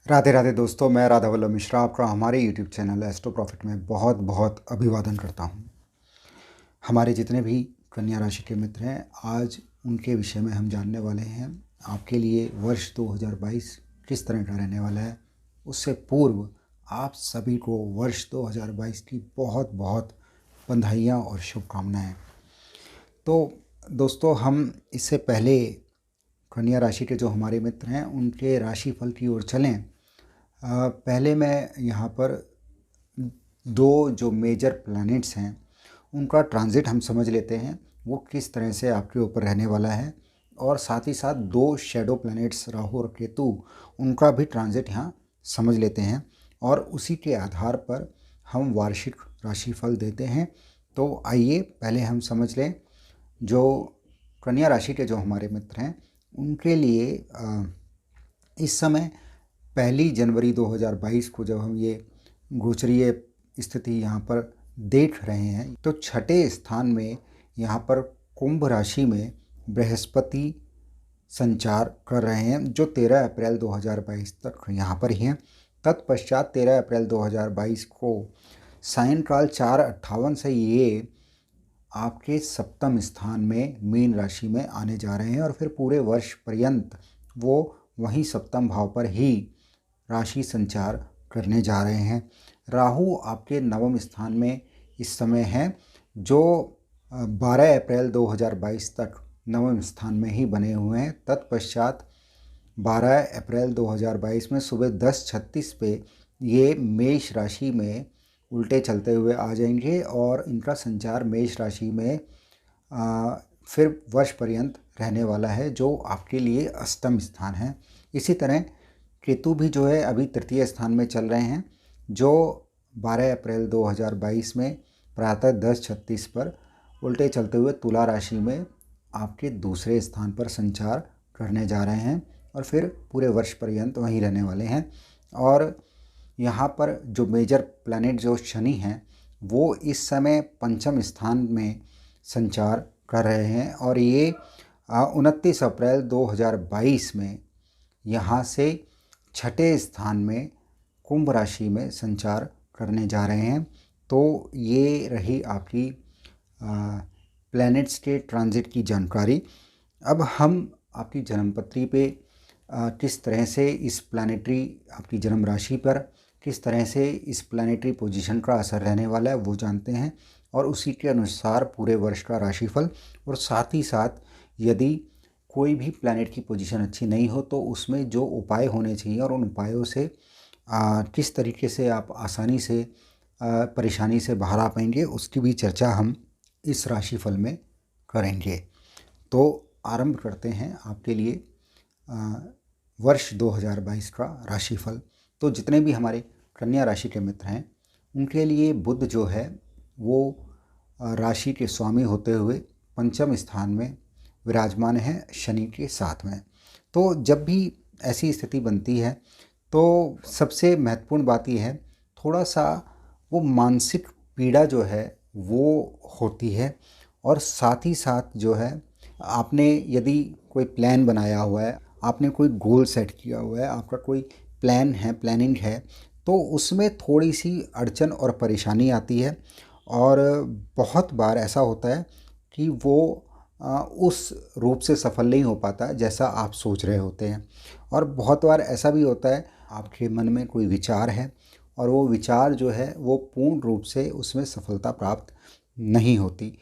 राधे राधे दोस्तों, मैं राधा वल्लभ मिश्रा आपका हमारे यूट्यूब चैनल एस्ट्रो प्रॉफिट में बहुत बहुत अभिवादन करता हूं। हमारे जितने भी कन्या राशि के मित्र हैं, आज उनके विषय में हम जानने वाले हैं। आपके लिए वर्ष 2022 किस तरह का रहने वाला है, उससे पूर्व आप सभी को वर्ष 2022 की बहुत बहुत बधाइयाँ और शुभकामनाएँ। तो दोस्तों, हम इससे पहले कन्या राशि के जो हमारे मित्र हैं उनके राशिफल की ओर चलें। पहले मैं यहाँ पर दो जो मेजर प्लैनेट्स हैं उनका ट्रांजिट हम समझ लेते हैं, वो किस तरह से आपके ऊपर रहने वाला है। और साथ ही साथ दो शेडो प्लैनेट्स राहु और केतु, उनका भी ट्रांजिट यहाँ समझ लेते हैं और उसी के आधार पर हम वार्षिक राशिफल देते हैं। तो आइए पहले हम समझ लें जो कन्या राशि के जो हमारे मित्र हैं उनके लिए इस समय 1 जनवरी 2022 को जब हम ये गोचरीय स्थिति यहाँ पर देख रहे हैं तो छठे स्थान में यहाँ पर कुंभ राशि में बृहस्पति संचार कर रहे हैं, जो 13 अप्रैल 2022 तक यहाँ पर ही हैं। तत्पश्चात 13 अप्रैल 2022 को सायंकाल 4:58 से ये आपके सप्तम स्थान में मीन राशि में आने जा रहे हैं और फिर पूरे वर्ष पर्यंत वो वहीं सप्तम भाव पर ही राशि संचार करने जा रहे हैं। राहु आपके नवम स्थान में इस समय है, जो 12 अप्रैल 2022 तक नवम स्थान में ही बने हुए हैं। तत्पश्चात 12 अप्रैल 2022 में सुबह 10:36 पे ये मेष राशि में उल्टे चलते हुए आ जाएंगे और इनका संचार मेष राशि में फिर वर्ष पर्यंत रहने वाला है, जो आपके लिए अष्टम स्थान है। इसी तरह केतु भी जो है अभी तृतीय स्थान में चल रहे हैं, जो 12 अप्रैल 2022 में प्रातः 10:36 पर उल्टे चलते हुए तुला राशि में आपके दूसरे स्थान पर संचार करने जा रहे हैं और फिर पूरे वर्ष पर्यंत वहीं रहने वाले हैं। और यहाँ पर जो मेजर प्लैनेट जो शनि हैं वो इस समय पंचम स्थान में संचार कर रहे हैं और ये 29 अप्रैल 2022 में यहाँ से छठे स्थान में कुंभ राशि में संचार करने जा रहे हैं। तो ये रही आपकी प्लैनेट्स के ट्रांजिट की जानकारी। अब हम आपकी जन्मपत्री पे किस तरह से इस प्लैनेटरी आपकी जन्म राशि पर किस तरह से इस प्लैनेटरी पोजीशन का असर रहने वाला है वो जानते हैं और उसी के अनुसार पूरे वर्ष का राशिफल। और साथ ही साथ यदि कोई भी प्लैनेट की पोजीशन अच्छी नहीं हो तो उसमें जो उपाय होने चाहिए और उन उपायों से किस तरीके से आप आसानी से परेशानी से बाहर आ पाएंगे, उसकी भी चर्चा हम इस राशिफल में करेंगे। तो आरंभ करते हैं आपके लिए वर्ष 2022 का राशिफल। तो जितने भी हमारे कन्या राशि के मित्र हैं उनके लिए बुध जो है वो राशि के स्वामी होते हुए पंचम स्थान में विराजमान है शनि के साथ में। तो जब भी ऐसी स्थिति बनती है तो सबसे महत्वपूर्ण बात यह है, थोड़ा सा वो मानसिक पीड़ा जो है वो होती है। और साथ ही साथ जो है, आपने यदि कोई प्लान बनाया हुआ है, आपने कोई गोल सेट किया हुआ है, आपका कोई प्लान है, प्लानिंग है, तो उसमें थोड़ी सी अड़चन और परेशानी आती है। और बहुत बार ऐसा होता है कि वो उस रूप से सफल नहीं हो पाता जैसा आप सोच रहे होते हैं। और बहुत बार ऐसा भी होता है आपके मन में कोई विचार है और वो विचार जो है वो पूर्ण रूप से उसमें सफलता प्राप्त नहीं होती।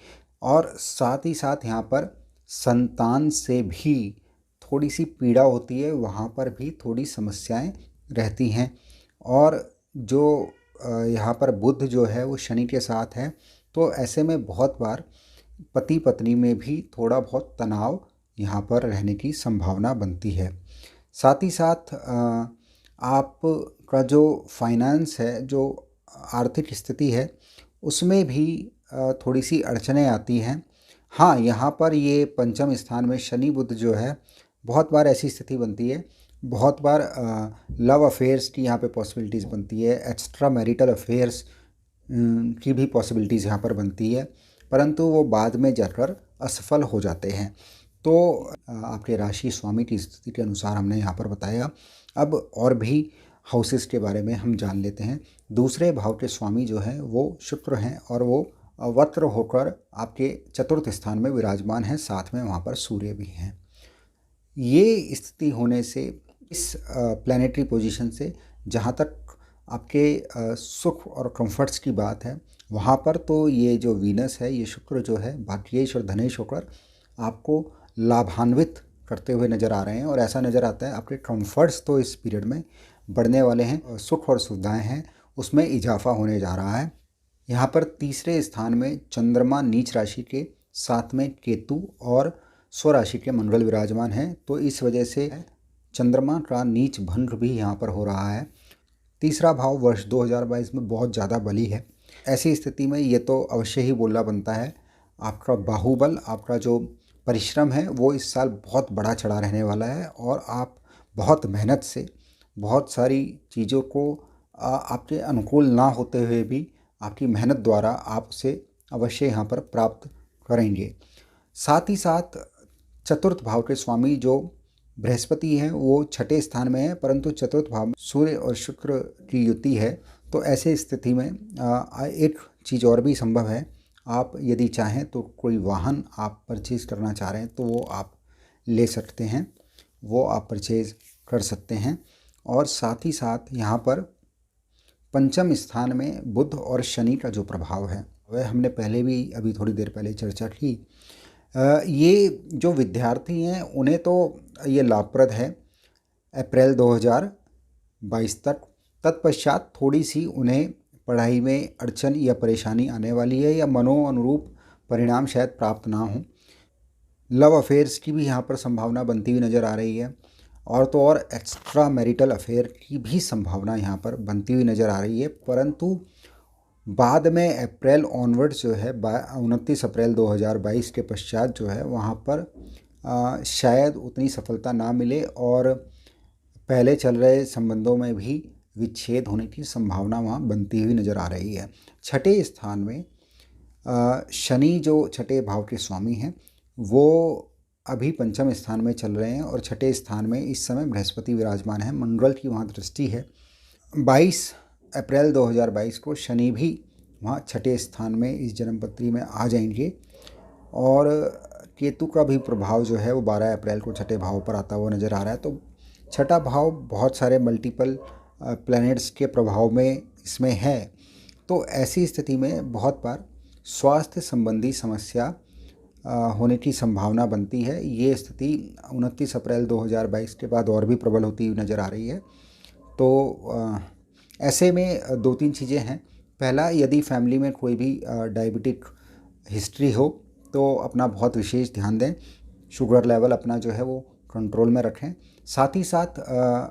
और साथ ही साथ यहाँ पर संतान से भी थोड़ी सी पीड़ा होती है, वहाँ पर भी थोड़ी समस्याएं रहती हैं। और जो यहाँ पर बुध जो है वो शनि के साथ है, तो ऐसे में बहुत बार पति पत्नी में भी थोड़ा बहुत तनाव यहाँ पर रहने की संभावना बनती है। साथ ही साथ आपका जो फाइनेंस है, जो आर्थिक स्थिति है, उसमें भी थोड़ी सी अड़चनें आती हैं। हाँ, यहाँ पर ये पंचम स्थान में शनि बुध जो है, बहुत बार ऐसी स्थिति बनती है, बहुत बार लव अफेयर्स की यहाँ पे पॉसिबिलिटीज़ बनती है, एक्स्ट्रा मैरिटल अफेयर्स की भी पॉसिबिलिटीज़ यहाँ पर बनती है, परंतु वो बाद में जाकर असफल हो जाते हैं। तो आपके राशि स्वामी की स्थिति के अनुसार हमने यहाँ पर बताया। अब और भी हाउसेस के बारे में हम जान लेते हैं। दूसरे भाव के स्वामी जो हैं वो शुक्र हैं और वो वक्र होकर आपके चतुर्थ स्थान में विराजमान हैं, साथ में वहाँ पर सूर्य भी हैं। ये स्थिति होने से इस प्लैनेटरी पोजीशन से जहाँ तक आपके सुख और कंफर्ट्स की बात है, वहाँ पर तो ये जो वीनस है, ये शुक्र जो है भाग्येश और धनेश होकर आपको लाभान्वित करते हुए नज़र आ रहे हैं। और ऐसा नज़र आता है आपके कंफर्ट्स तो इस पीरियड में बढ़ने वाले हैं, सुख और सुविधाएं हैं उसमें इजाफा होने जा रहा है। यहाँ पर तीसरे स्थान में चंद्रमा नीच राशि के, साथ में केतु और स्वराशि के मंगल विराजमान हैं, तो इस वजह से चंद्रमा का नीच भंग भी यहाँ पर हो रहा है। तीसरा भाव वर्ष 2022 में बहुत ज़्यादा बली है। ऐसी स्थिति में ये तो अवश्य ही बोलना बनता है, आपका बाहुबल, आपका जो परिश्रम है वो इस साल बहुत बड़ा चढ़ा रहने वाला है और आप बहुत मेहनत से बहुत सारी चीज़ों को आपके अनुकूल ना होते हुए भी आपकी मेहनत द्वारा आप उसे अवश्य यहाँ पर प्राप्त करेंगे। साथ ही साथ चतुर्थ भाव के स्वामी जो बृहस्पति हैं वो छठे स्थान में है, परंतु चतुर्थ भाव में सूर्य और शुक्र की युति है। तो ऐसे स्थिति में एक चीज़ और भी संभव है, आप यदि चाहें तो कोई वाहन आप परचेज़ करना चाह रहे हैं तो वो आप ले सकते हैं, वो आप परचेज़ कर सकते हैं। और साथ ही साथ यहाँ पर पंचम स्थान में बुध और शनि का जो प्रभाव है वह हमने पहले भी अभी थोड़ी देर पहले चर्चा की। ये जो विद्यार्थी हैं उन्हें तो ये लाभप्रद है अप्रैल 2022 तक। तत्पश्चात थोड़ी सी उन्हें पढ़ाई में अड़चन या परेशानी आने वाली है या मनो अनुरूप परिणाम शायद प्राप्त ना हो। लव अफेयर्स की भी यहाँ पर संभावना बनती हुई नज़र आ रही है, और तो और एक्स्ट्रा मैरिटल अफेयर की भी संभावना यहाँ पर बनती हुई नज़र आ रही है। परंतु बाद में अप्रैल ऑनवर्ड्स जो है 29 अप्रैल 2022 के पश्चात जो है वहाँ पर शायद उतनी सफलता ना मिले और पहले चल रहे संबंधों में भी विच्छेद होने की संभावना वहाँ बनती हुई नज़र आ रही है। छठे स्थान में शनि जो छठे भाव के स्वामी हैं वो अभी पंचम स्थान में चल रहे हैं और छठे स्थान में इस समय बृहस्पति विराजमान है, मंगल की वहाँ दृष्टि है। 22 अप्रैल 2022 को शनि भी वहाँ छठे स्थान में इस जन्मपत्री में आ जाएंगे और केतु का भी प्रभाव जो है वो 12 अप्रैल को छठे भाव पर आता हुआ नज़र आ रहा है। तो छठा भाव बहुत सारे मल्टीपल प्लैनेट्स के प्रभाव में इसमें है, तो ऐसी स्थिति में बहुत बार स्वास्थ्य संबंधी समस्या होने की संभावना बनती है। ये स्थिति 29 अप्रैल 2022 के बाद और भी प्रबल होती हुई नज़र आ रही है। तो ऐसे में दो तीन चीज़ें हैं। पहला, यदि फैमिली में कोई भी डायबिटिक हिस्ट्री हो तो अपना बहुत विशेष ध्यान दें, शुगर लेवल अपना जो है वो कंट्रोल में रखें। साथ ही साथ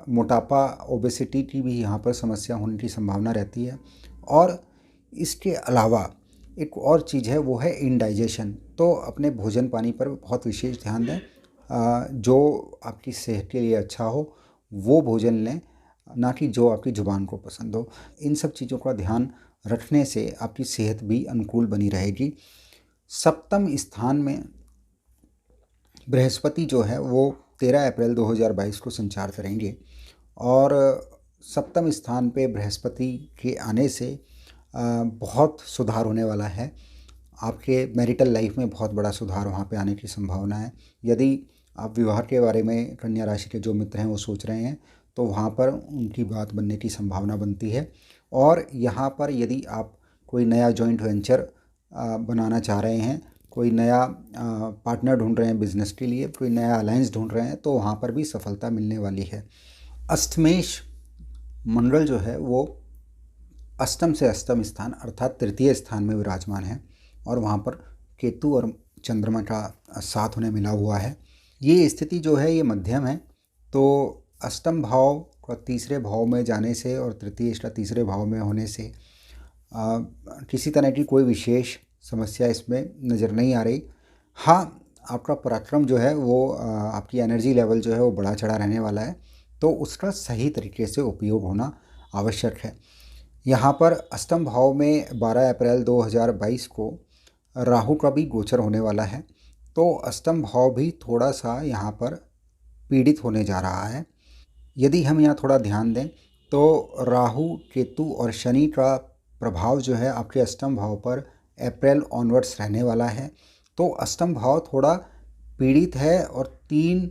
मोटापा, ओबेसिटी की भी यहाँ पर समस्या होने की संभावना रहती है। और इसके अलावा एक और चीज़ है वो है इंडाइजेशन, तो अपने भोजन पानी पर बहुत विशेष ध्यान दें, जो आपकी सेहत के लिए अच्छा हो वो भोजन लें, ना कि जो आपकी ज़ुबान को पसंद हो। इन सब चीज़ों का ध्यान रखने से आपकी सेहत भी अनुकूल बनी रहेगी। सप्तम स्थान में बृहस्पति जो है वो 13 अप्रैल 2022 को संचार करेंगे और सप्तम स्थान पे बृहस्पति के आने से बहुत सुधार होने वाला है। आपके मैरिटल लाइफ में बहुत बड़ा सुधार वहाँ पे आने की संभावना है। यदि आप विवाह के बारे में कन्या राशि के जो मित्र हैं वो सोच रहे हैं तो वहाँ पर उनकी बात बनने की संभावना बनती है। और यहाँ पर यदि आप कोई नया जॉइंट वेंचर बनाना चाह रहे हैं, कोई नया पार्टनर ढूंढ रहे हैं बिजनेस के लिए, कोई नया अलायंस ढूंढ रहे हैं, तो वहाँ पर भी सफलता मिलने वाली है। अष्टमेश मंगल जो है वो अष्टम से अष्टम स्थान अर्थात तृतीय स्थान में विराजमान है और वहाँ पर केतु और चंद्रमा का साथ उन्हें मिला हुआ है। ये स्थिति जो है ये मध्यम है, तो अष्टम भाव का तीसरे भाव में जाने से और तृतीय का तीसरे भाव में होने से किसी तरह की कोई विशेष समस्या इसमें नज़र नहीं आ रही। हाँ, आपका पराक्रम जो है वो आपकी एनर्जी लेवल जो है वो बड़ा चढ़ा रहने वाला है, तो उसका सही तरीके से उपयोग होना आवश्यक है। यहाँ पर अष्टम भाव में 12 अप्रैल 2022 को राहु का भी गोचर होने वाला है, तो अष्टम भाव भी थोड़ा सा यहाँ पर पीड़ित होने जा रहा है। यदि हम यहाँ थोड़ा ध्यान दें तो राहु, केतु और शनि का प्रभाव जो है आपके अष्टम भाव पर अप्रैल ऑनवर्ड्स रहने वाला है। तो अष्टम भाव थोड़ा पीड़ित है और 3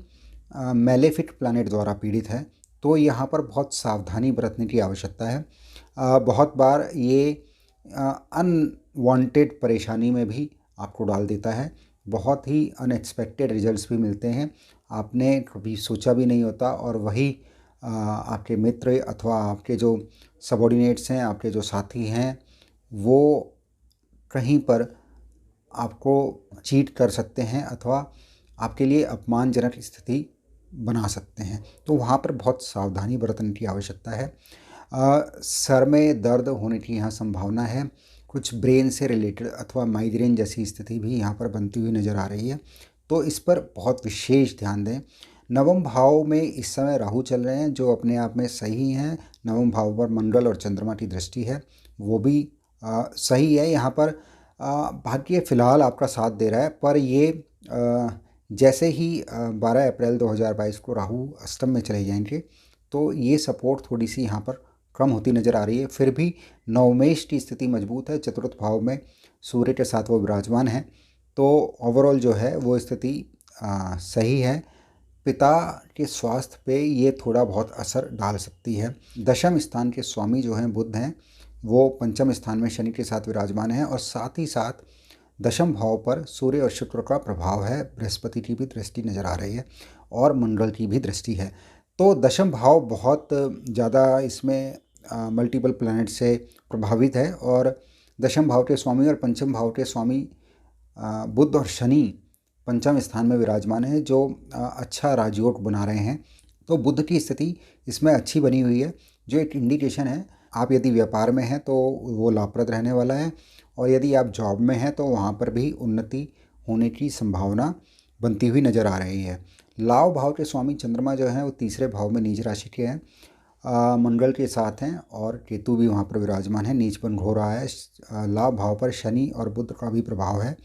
मैलेफिक प्लैनेट द्वारा पीड़ित है। तो यहाँ पर बहुत सावधानी बरतने की आवश्यकता है। बहुत बार ये अनवांटेड परेशानी में भी आपको डाल देता है। बहुत ही अनएक्सपेक्टेड रिजल्ट्स भी मिलते हैं, आपने कभी सोचा भी नहीं होता, और वही आपके मित्र अथवा आपके जो सबॉर्डिनेट्स हैं, आपके जो साथी हैं, वो कहीं पर आपको चीट कर सकते हैं अथवा आपके लिए अपमानजनक स्थिति बना सकते हैं। तो वहाँ पर बहुत सावधानी बरतने की आवश्यकता है। सर में दर्द होने की यहाँ संभावना है। कुछ ब्रेन से रिलेटेड अथवा माइग्रेन जैसी स्थिति भी यहाँ पर बनती हुई नज़र आ रही है। तो इस पर बहुत विशेष ध्यान दें। नवम भाव में इस समय राहु चल रहे हैं, जो अपने आप में सही हैं। नवम भाव पर मंगल और चंद्रमा की दृष्टि है, वो भी सही है। यहाँ पर भाग्य फ़िलहाल आपका साथ दे रहा है, पर ये जैसे ही 12 अप्रैल 2022 को राहु अष्टम में चले जाएंगे तो ये सपोर्ट थोड़ी सी यहाँ पर कम होती नज़र आ रही है। फिर भी नवमेश की स्थिति मजबूत है, चतुर्थ भाव में सूर्य के साथ वो विराजमान है। तो ओवरऑल जो है वो स्थिति सही है। पिता के स्वास्थ्य पे ये थोड़ा बहुत असर डाल सकती है। दशम स्थान के स्वामी जो हैं बुध हैं, वो पंचम स्थान में शनि के साथ विराजमान हैं, और साथ ही साथ दशम भाव पर सूर्य और शुक्र का प्रभाव है। बृहस्पति की भी दृष्टि नज़र आ रही है और मंगल की भी दृष्टि है। तो दशम भाव बहुत ज़्यादा इसमें मल्टीपल प्लैनेट से प्रभावित है, और दशम भाव के स्वामी और पंचम भाव के स्वामी बुध और शनि पंचम स्थान में विराजमान है, जो अच्छा राजयोग बना रहे हैं। तो बुध की स्थिति इसमें अच्छी बनी हुई है, जो एक इंडिकेशन है। आप यदि व्यापार में हैं तो वो लाभप्रद रहने वाला है, और यदि आप जॉब में हैं तो वहाँ पर भी उन्नति होने की संभावना बनती हुई नज़र आ रही है। लाभ भाव के स्वामी चंद्रमा जो हैं वो तीसरे भाव में नीच राशि के हैं, मंगल के साथ हैं, और केतु भी वहाँ पर विराजमान है, नीचपन हो रहा है। लाभ भाव पर शनि और बुध का भी प्रभाव है,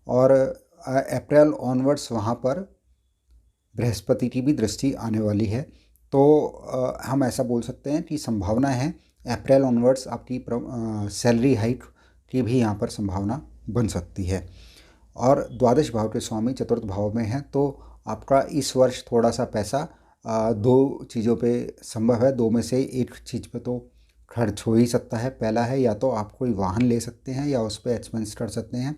और अप्रैल ऑनवर्ड्स वहाँ पर बृहस्पति की भी दृष्टि आने वाली है। तो हम ऐसा बोल सकते हैं कि संभावना है अप्रैल ऑनवर्ड्स आपकी सैलरी हाइक की भी यहाँ पर संभावना बन सकती है। और द्वादश भाव के स्वामी चतुर्थ भाव में है, तो आपका इस वर्ष थोड़ा सा पैसा 2 चीज़ों पे संभव है। 2 में से एक चीज़ पे तो खर्च हो ही सकता है। पहला है या तो आप कोई वाहन ले सकते हैं या उस पर एक्सपेंस कर सकते हैं।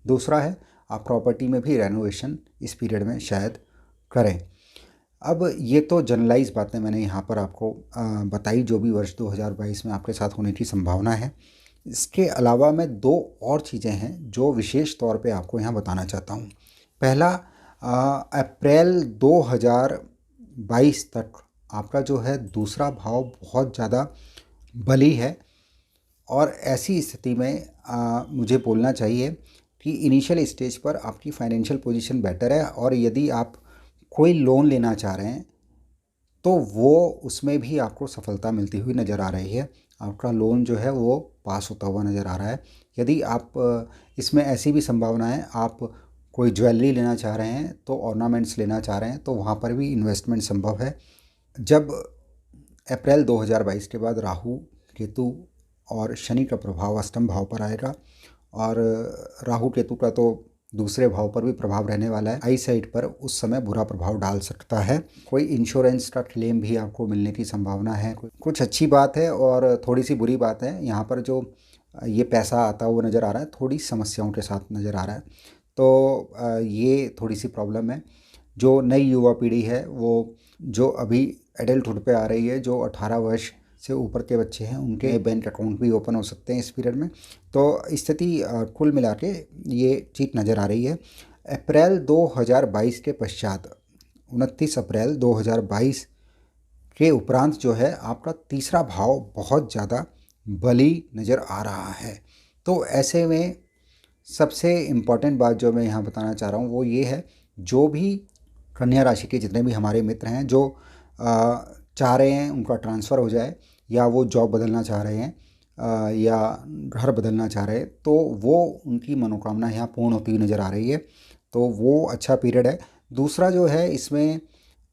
दूसरा है आप प्रॉपर्टी में भी रेनोवेशन इस पीरियड में शायद करें। अब ये तो जनरलाइज बातें मैंने यहाँ पर आपको बताई, जो भी वर्ष 2022 में आपके साथ होने की संभावना है। इसके अलावा मैं 2 और चीज़ें हैं जो विशेष तौर पे आपको यहाँ बताना चाहता हूँ। पहला, अप्रैल 2022 तक आपका जो है दूसरा भाव बहुत ज़्यादा बली है, और ऐसी स्थिति में मुझे बोलना चाहिए कि इनिशियल स्टेज पर आपकी फाइनेंशियल पोजीशन बेटर है, और यदि आप कोई लोन लेना चाह रहे हैं तो वो उसमें भी आपको सफलता मिलती हुई नज़र आ रही है। आपका लोन जो है वो पास होता हुआ नज़र आ रहा है। यदि आप इसमें ऐसी भी संभावना है, आप कोई ज्वेलरी लेना चाह रहे हैं, तो ऑर्नामेंट्स लेना चाह रहे हैं, तो वहाँ पर भी इन्वेस्टमेंट संभव है। जब अप्रैल 2022 के बाद राहु, केतु और शनि का प्रभाव अष्टम भाव पर आएगा, और राहु केतु का तो दूसरे भाव पर भी प्रभाव रहने वाला है। आई साइड पर उस समय बुरा प्रभाव डाल सकता है। कोई इंश्योरेंस का क्लेम भी आपको मिलने की संभावना है। कुछ अच्छी बात है और थोड़ी सी बुरी बात है। यहाँ पर जो ये पैसा आता हुआ नज़र आ रहा है, थोड़ी समस्याओं के साथ नज़र आ रहा है। तो ये थोड़ी सी प्रॉब्लम है। जो नई युवा पीढ़ी है, वो जो अभी एडल्टहुड पे आ रही है, जो 18 वर्ष से ऊपर के बच्चे हैं, उनके बैंक अकाउंट भी ओपन हो सकते हैं इस पीरियड में। तो स्थिति कुल मिला के ये ठीक नज़र आ रही है। अप्रैल 2022 के पश्चात 29 अप्रैल 2022 के उपरांत जो है आपका तीसरा भाव बहुत ज़्यादा बली नज़र आ रहा है। तो ऐसे में सबसे इम्पॉर्टेंट बात जो मैं यहाँ बताना चाह रहा हूँ वो ये है, जो भी कन्या राशि के जितने भी हमारे मित्र हैं जो चाह रहे हैं उनका ट्रांसफ़र हो जाए, या वो जॉब बदलना चाह रहे हैं या घर बदलना चाह रहे हैं, तो वो उनकी मनोकामना यहाँ पूर्ण होती हुई नज़र आ रही है। तो वो अच्छा पीरियड है। दूसरा जो है, इसमें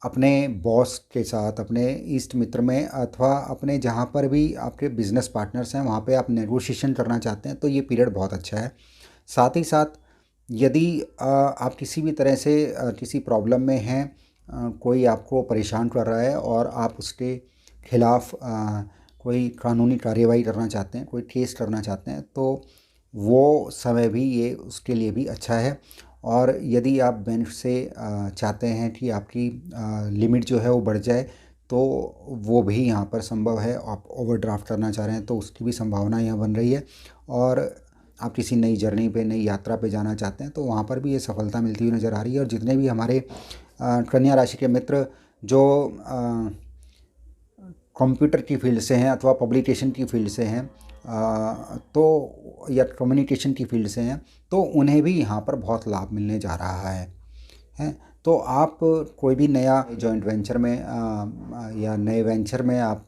अपने बॉस के साथ, अपने इष्ट मित्र में, अथवा अपने जहाँ पर भी आपके बिजनेस पार्टनर्स हैं वहाँ पे आप नेगोशिएशन करना चाहते हैं तो ये पीरियड बहुत अच्छा है। साथ ही साथ यदि आप किसी भी तरह से किसी प्रॉब्लम में हैं, कोई आपको परेशान कर रहा है और आप उसके खिलाफ कोई कानूनी कार्यवाही करना चाहते हैं, कोई केस करना चाहते हैं, तो वो समय भी ये उसके लिए भी अच्छा है। और यदि आप बैंक से चाहते हैं कि आपकी लिमिट जो है वो बढ़ जाए, तो वो भी यहाँ पर संभव है। आप ओवरड्राफ्ट करना चाह रहे हैं तो उसकी भी संभावना यहाँ बन रही है। और आप किसी नई जर्नी पे, नई यात्रा पे जाना चाहते हैं तो वहाँ पर भी ये सफलता मिलती हुई नज़र आ रही है। और जितने भी हमारे कन्या राशि के मित्र जो कंप्यूटर की फील्ड से हैं अथवा पब्लिकेशन की फील्ड से हैं, तो या कम्युनिकेशन की फील्ड से हैं, तो उन्हें भी यहाँ पर बहुत लाभ मिलने जा रहा है। हैं तो आप कोई भी नया जॉइंट वेंचर में या नए वेंचर में आप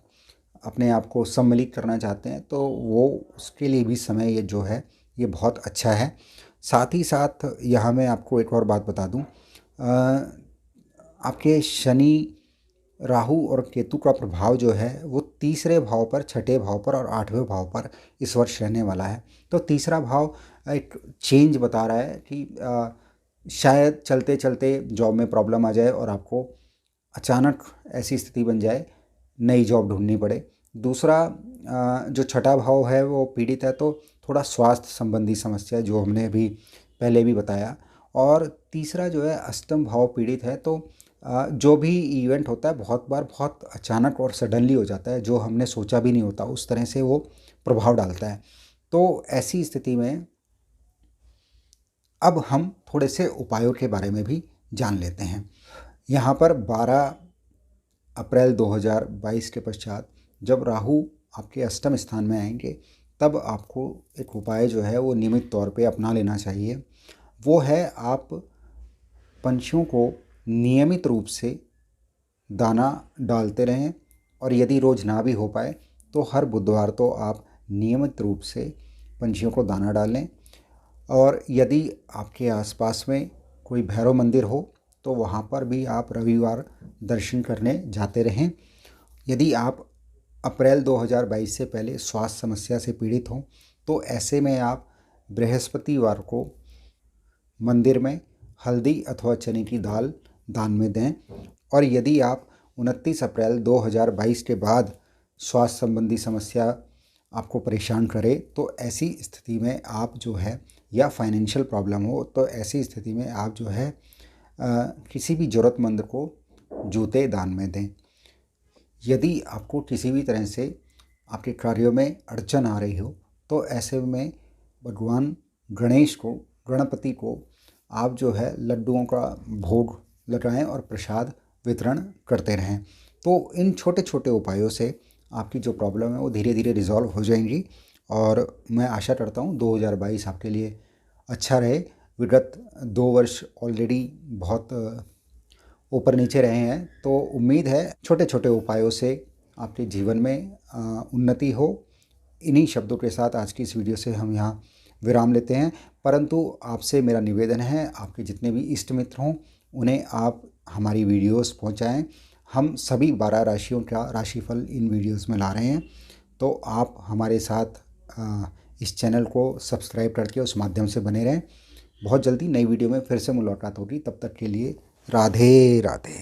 अपने आप को सम्मिलित करना चाहते हैं तो वो उसके लिए भी समय ये जो है ये बहुत अच्छा है। साथ ही साथ यहाँ मैं आपको एक और बात बता दूँ, आपके शनि, राहु और केतु का प्रभाव जो है वो तीसरे भाव पर, छठे भाव पर और आठवें भाव पर इस वर्ष रहने वाला है। तो तीसरा भाव एक चेंज बता रहा है कि शायद चलते चलते जॉब में प्रॉब्लम आ जाए और आपको अचानक ऐसी स्थिति बन जाए, नई जॉब ढूंढनी पड़े। दूसरा जो छठा भाव है वो पीड़ित है, तो थोड़ा स्वास्थ्य संबंधी समस्या जो हमने अभी पहले भी बताया। और तीसरा जो है अष्टम भाव पीड़ित है, तो जो भी इवेंट होता है बहुत बार बहुत अचानक और सडनली हो जाता है, जो हमने सोचा भी नहीं होता उस तरह से वो प्रभाव डालता है। तो ऐसी स्थिति में अब हम थोड़े से उपायों के बारे में भी जान लेते हैं। यहाँ पर 12 अप्रैल 2022 के पश्चात जब राहु आपके अष्टम स्थान में आएंगे, तब आपको एक उपाय जो है वो नियमित तौर पे अपना लेना चाहिए। वो है आप पंछियों को नियमित रूप से दाना डालते रहें, और यदि रोज़ ना भी हो पाए तो हर बुधवार तो आप नियमित रूप से पंछियों को दाना डालें। और यदि आपके आसपास में कोई भैरव मंदिर हो तो वहाँ पर भी आप रविवार दर्शन करने जाते रहें। यदि आप अप्रैल 2022 से पहले स्वास्थ्य समस्या से पीड़ित हों तो ऐसे में आप बृहस्पतिवार को मंदिर में हल्दी अथवा चने की दाल दान में दें। और यदि आप 29 अप्रैल 2022 के बाद स्वास्थ्य संबंधी समस्या आपको परेशान करे तो ऐसी स्थिति में आप जो है, या फाइनेंशियल प्रॉब्लम हो तो ऐसी स्थिति में आप जो है किसी भी ज़रूरतमंद को जूते दान में दें। यदि आपको किसी भी तरह से आपके कार्यों में अड़चन आ रही हो तो ऐसे में भगवान गणेश को, गणपति को आप जो है लड्डुओं का भोग लगाएं और प्रसाद वितरण करते रहें। तो इन छोटे छोटे उपायों से आपकी जो प्रॉब्लम है वो धीरे धीरे रिजॉल्व हो जाएंगी। और मैं आशा करता हूँ 2022 आपके लिए अच्छा रहे। विगत 2 वर्ष ऑलरेडी बहुत ऊपर नीचे रहे हैं, तो उम्मीद है छोटे छोटे उपायों से आपके जीवन में उन्नति हो। इन्हीं शब्दों के साथ आज की इस वीडियो से हम यहाँ विराम लेते हैं। परंतु आपसे मेरा निवेदन है, आपके जितने भी इष्ट मित्र हों उन्हें आप हमारी वीडियोस पहुँचाएँ। हम सभी 12 राशियों का राशिफल इन वीडियोस में ला रहे हैं, तो आप हमारे साथ इस चैनल को सब्सक्राइब करके उस माध्यम से बने रहें। बहुत जल्दी नई वीडियो में फिर से मुलाकात होगी, तब तक के लिए राधे राधे।